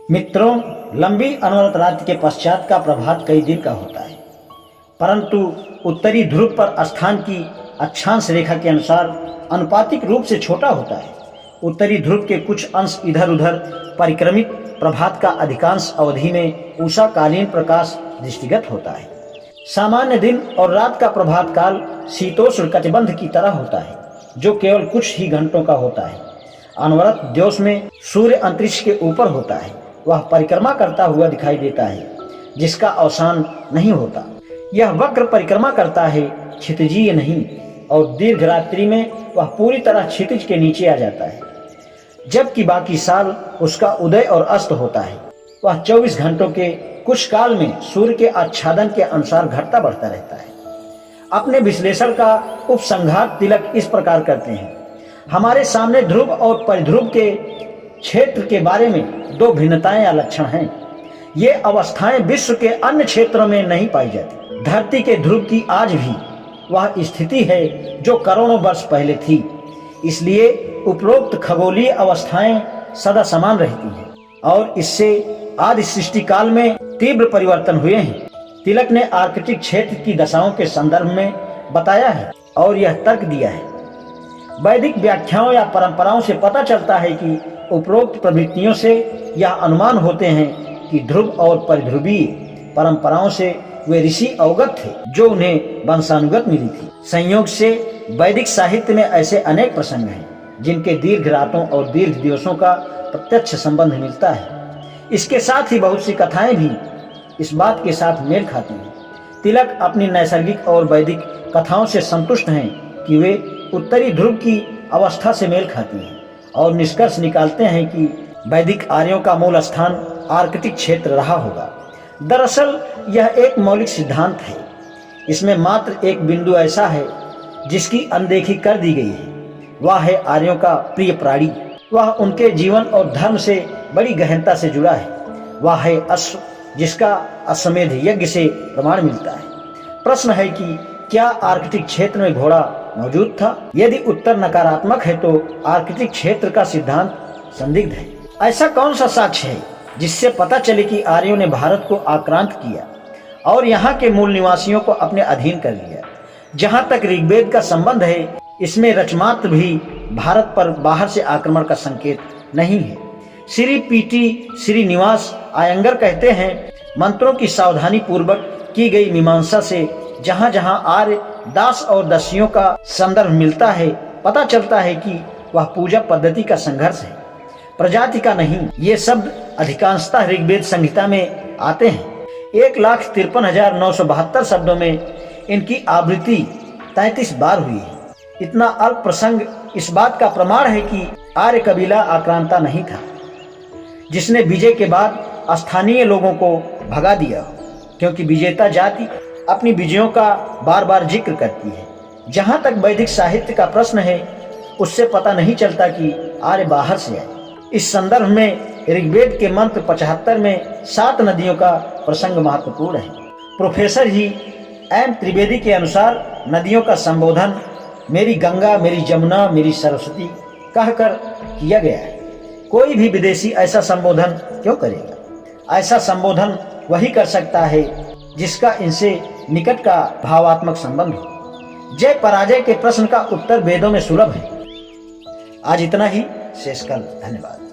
मित्रों, लंबी अनवरत रात्रि के पश्चात का प्रभात कई दिन का होता है, परंतु उत्तरी ध्रुव पर स्थान की अक्षांश रेखा के अनुसार अनुपातिक रूप से छोटा होता है। उत्तरी ध्रुव के कुछ अंश इधर उधर परिक्रमित प्रभात का अधिकांश अवधि में उषाकालीन प्रकाश दृष्टिगत होता है। सामान्य दिन और रात का प्रभात काल शीतोष्ण कटिबंध की तरह होता है, जो केवल कुछ ही घंटों का होता है। अनवरत द्योष में सूर्य अंतरिक्ष के ऊपर होता है, वह परिक्रमा करता हुआ दिखाई देता है, जिसका अवसान नहीं होता। यह वक्र परिक्रमा करता है, क्षितिजीय नहीं, और दीर्घ रात्रि में वह पूरी तरह क्षितिज के नीचे आ जाता है, जबकि बाकी साल उसका उदय और अस्त होता है। वह 24 घंटों के कुछ काल में सूर्य के आच्छादन के अनुसार घटता बढ़ता रहता है। अपने विश्लेषण का उपसंहार तिलक इस प्रकार करते हैं: हमारे सामने ध्रुव और परिध्रुव के क्षेत्र के बारे में दो भिन्नताएं या लक्षण हैं। ये अवस्थाएं विश्व के अन्य क्षेत्रों में नहीं पाई जाती। धरती के ध्रुव की आज भी वह स्थिति है जो करोड़ों वर्ष पहले थी, इसलिए उपरोक्त खगोलीय अवस्थाएं सदा समान रहती हैं और इससे आदि सृष्टि काल में तीव्र परिवर्तन हुए हैं। तिलक ने आर्कटिक क्षेत्र की दशाओं के संदर्भ में बताया है और यह तर्क दिया है। वैदिक व्याख्याओं या परंपराओं से पता चलता है कि उपरोक्त प्रवृत्तियों से यह अनुमान होते हैं कि ध्रुव और परिध्रुवीय परंपराओं से वे ऋषि अवगत थे, जो उन्हें वंशानुगत मिली थी। संयोग से वैदिक साहित्य में ऐसे अनेक प्रसंग हैं जिनके दीर्घ रातों और दीर्घ दिवसों का प्रत्यक्ष संबंध मिलता है। इसके साथ ही बहुत सी कथाएं भी इस बात के साथ मेल खाती हैं। तिलक अपनी नैसर्गिक और वैदिक कथाओं से संतुष्ट हैं कि वे उत्तरी ध्रुव की अवस्था से मेल खाती हैं और निष्कर्ष निकालते हैं कि वैदिक आर्यों का मूल स्थान आर्कटिक क्षेत्र रहा होगा। दरअसल यह एक मौलिक सिद्धांत है। इसमें मात्र एक बिंदु ऐसा है जिसकी अनदेखी कर दी गई है, वह है आर्यों का प्रिय प्राणी। वह उनके जीवन और धर्म से बड़ी गहनता से जुड़ा है। वह है अश्व, जिसका अश्वमेध यज्ञ से प्रमाण मिलता है। प्रश्न है कि क्या आर्कटिक क्षेत्र में घोड़ा मौजूद था? यदि उत्तर नकारात्मक है तो आर्कटिक क्षेत्र का सिद्धांत संदिग्ध है। ऐसा कौन सा साक्ष्य है जिससे पता चले कि आर्यों ने भारत को आक्रांत किया और यहाँ के मूल निवासियों को अपने अधीन कर लिया? जहाँ तक ऋग्वेद का संबंध है, इसमें रचमात्र भी भारत पर बाहर से आक्रमण का संकेत नहीं है। श्री पीटी श्रीनिवास आयंगर कहते हैं, मंत्रों की सावधानी पूर्वक की गई मीमांसा से जहाँ जहाँ आर्य दास और दस्युओं का संदर्भ मिलता है, पता चलता है कि वह पूजा पद्धति का संघर्ष है, प्रजाति का नहीं। ये शब्द अधिकांशतः ऋग्वेद संहिता में आते हैं। 1,53,972 शब्दों में इनकी आवृत्ति 33 बार हुई है। इतना अल्प प्रसंग इस बात का प्रमाण है कि आर्य कबीला आक्रांता नहीं था, जिसने विजय के बाद स्थानीय लोगों को भगा दिया, क्योंकि विजेता जाति अपनी विजयों का बार बार जिक्र करती है। जहाँ तक वैदिक साहित्य का प्रश्न है, उससे पता नहीं चलता कि आर्य बाहर से आए। इस संदर्भ में ऋग्वेद के मंत्र 75 में 7 नदियों का प्रसंग महत्वपूर्ण है। प्रोफेसर जी एम त्रिवेदी के अनुसार नदियों का संबोधन मेरी गंगा, मेरी जमुना, मेरी सरस्वती कहकर किया गया है। कोई भी विदेशी ऐसा संबोधन क्यों करेगा? ऐसा संबोधन वही कर सकता है जिसका इनसे निकट का भावात्मक संबंध हो। जय पराजय के प्रश्न का उत्तर वेदों में सुलभ है। आज इतना ही, शेष कल। धन्यवाद।